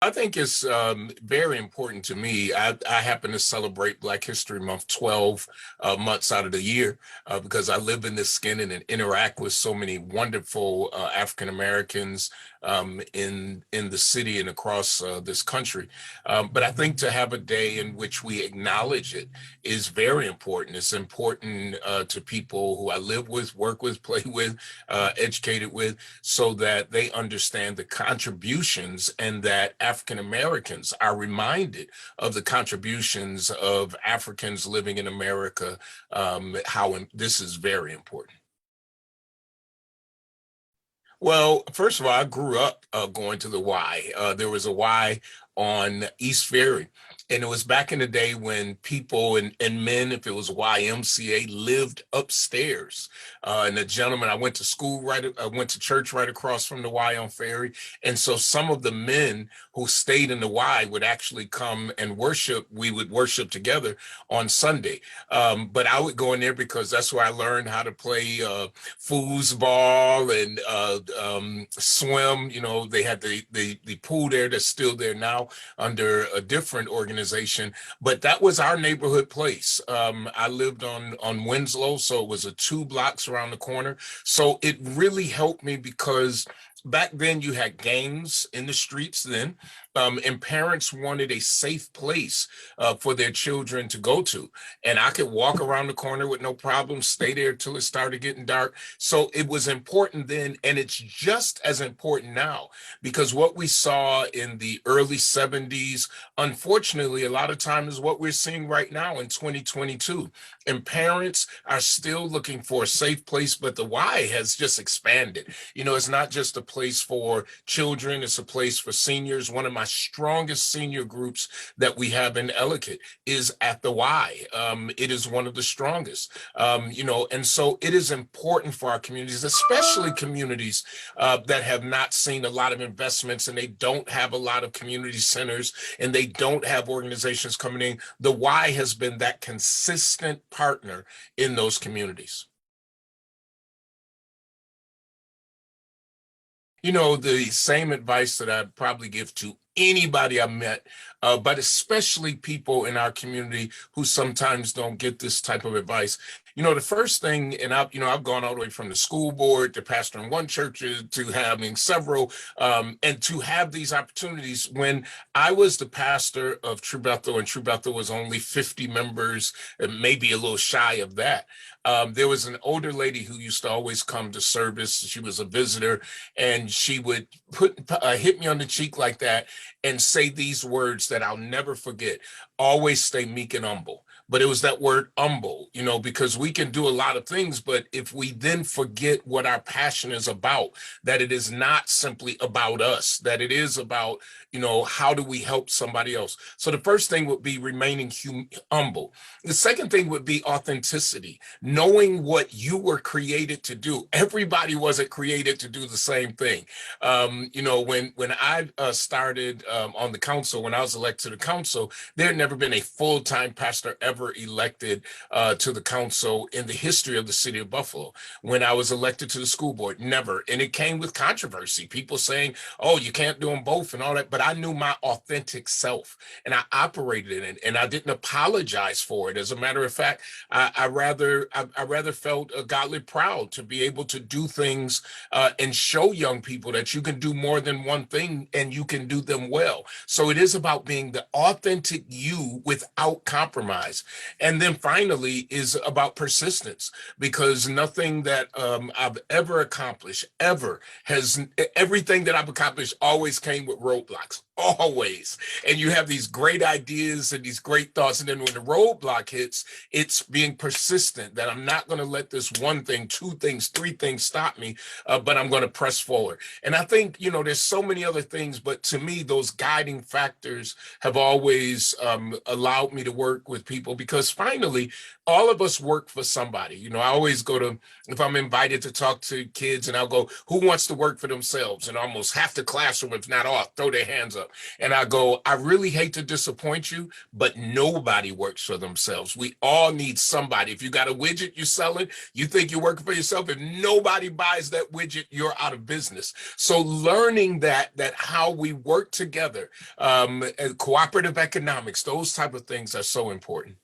I think it's very important to me. I happen to celebrate Black History Month 12 months out of the year because I live in this skin and interact with so many wonderful African Americans in the city and across this country. But I think to have a day in which we acknowledge it is very important. It's important to people who I live with, work with, play with, educated with, so that they understand the contributions and that African Americans are reminded of the contributions of Africans living in America, how this is very important. Well, first of all, I grew up going to the Y. There was a Y on East Ferry. And it was back in the day when people and men, if it was YMCA, lived upstairs. And the gentleman, I went to I went to church right across from the Y on Ferry. And so some of the men who stayed in the Y would actually come and worship. We would worship together on Sunday. But I would go in there because that's where I learned how to play foosball and swim. You know, they had the pool there that's still there now under a different organization, but that was our neighborhood place. I lived on Winslow, so it was a 2 blocks around the corner. So it really helped me because back then you had gangs in the streets then, and parents wanted a safe place for their children to go to. And I could walk around the corner with no problem, stay there till it started getting dark. So it was important then, and it's just as important now, because what we saw in the early 70s, unfortunately, a lot of times is what we're seeing right now in 2022. And parents are still looking for a safe place, but the Y has just expanded. You know, it's not just a place for children, it's a place for seniors. One of my strongest senior groups that we have in Ellicott is at the Y. It is one of the strongest, you know, and so it is important for our communities, especially communities that have not seen a lot of investments and they don't have a lot of community centers and they don't have organizations coming in. The Y has been that consistent partner in those communities. You know, the same advice that I'd probably give to anybody I met, but especially people in our community who sometimes don't get this type of advice. You know, the first thing, and I've gone all the way from the school board to pastoring one church to having several, and to have these opportunities. When I was the pastor of True Bethel, and True Bethel was only 50 members, and maybe a little shy of that. There was an older lady who used to always come to service. She was a visitor, and she would hit me on the cheek like that and say these words that I'll never forget. Always stay meek and humble. But it was that word humble, you know, because we can do a lot of things, but if we then forget what our passion is about, that it is not simply about us, that it is about, you know, how do we help somebody else? So the first thing would be remaining humble. The second thing would be authenticity, knowing what you were created to do. Everybody wasn't created to do the same thing. You know, when I started on the council, when I was elected to the council, there had never been a full-time pastor ever elected to the council in the history of the city of Buffalo. When I was elected to the school board, never. And it came with controversy, people saying, oh, you can't do them both and all that. But I knew my authentic self and I operated in it and I didn't apologize for it. As a matter of fact, I rather felt godly proud to be able to do things and show young people that you can do more than one thing and you can do them well. So it is about being the authentic you without compromise. And then finally is about persistence, because nothing that I've ever accomplished everything that I've accomplished always came with roadblocks, always. And you have these great ideas and these great thoughts. And then when the roadblock hits, it's being persistent that I'm not going to let this one thing, two things, three things stop me, but I'm going to press forward. And I think, you know, there's so many other things, but to me, those guiding factors have always allowed me to work with people, because finally, all of us work for somebody. You know, I always go to, if I'm invited to talk to kids and I'll go, who wants to work for themselves? And almost half the classroom, if not all, throw their hands up. up. And I go, I really hate to disappoint you, but nobody works for themselves. We all need somebody. If you got a widget you're selling, you think you're working for yourself. If nobody buys that widget, you're out of business. So learning that how we work together, and cooperative economics, those type of things are so important.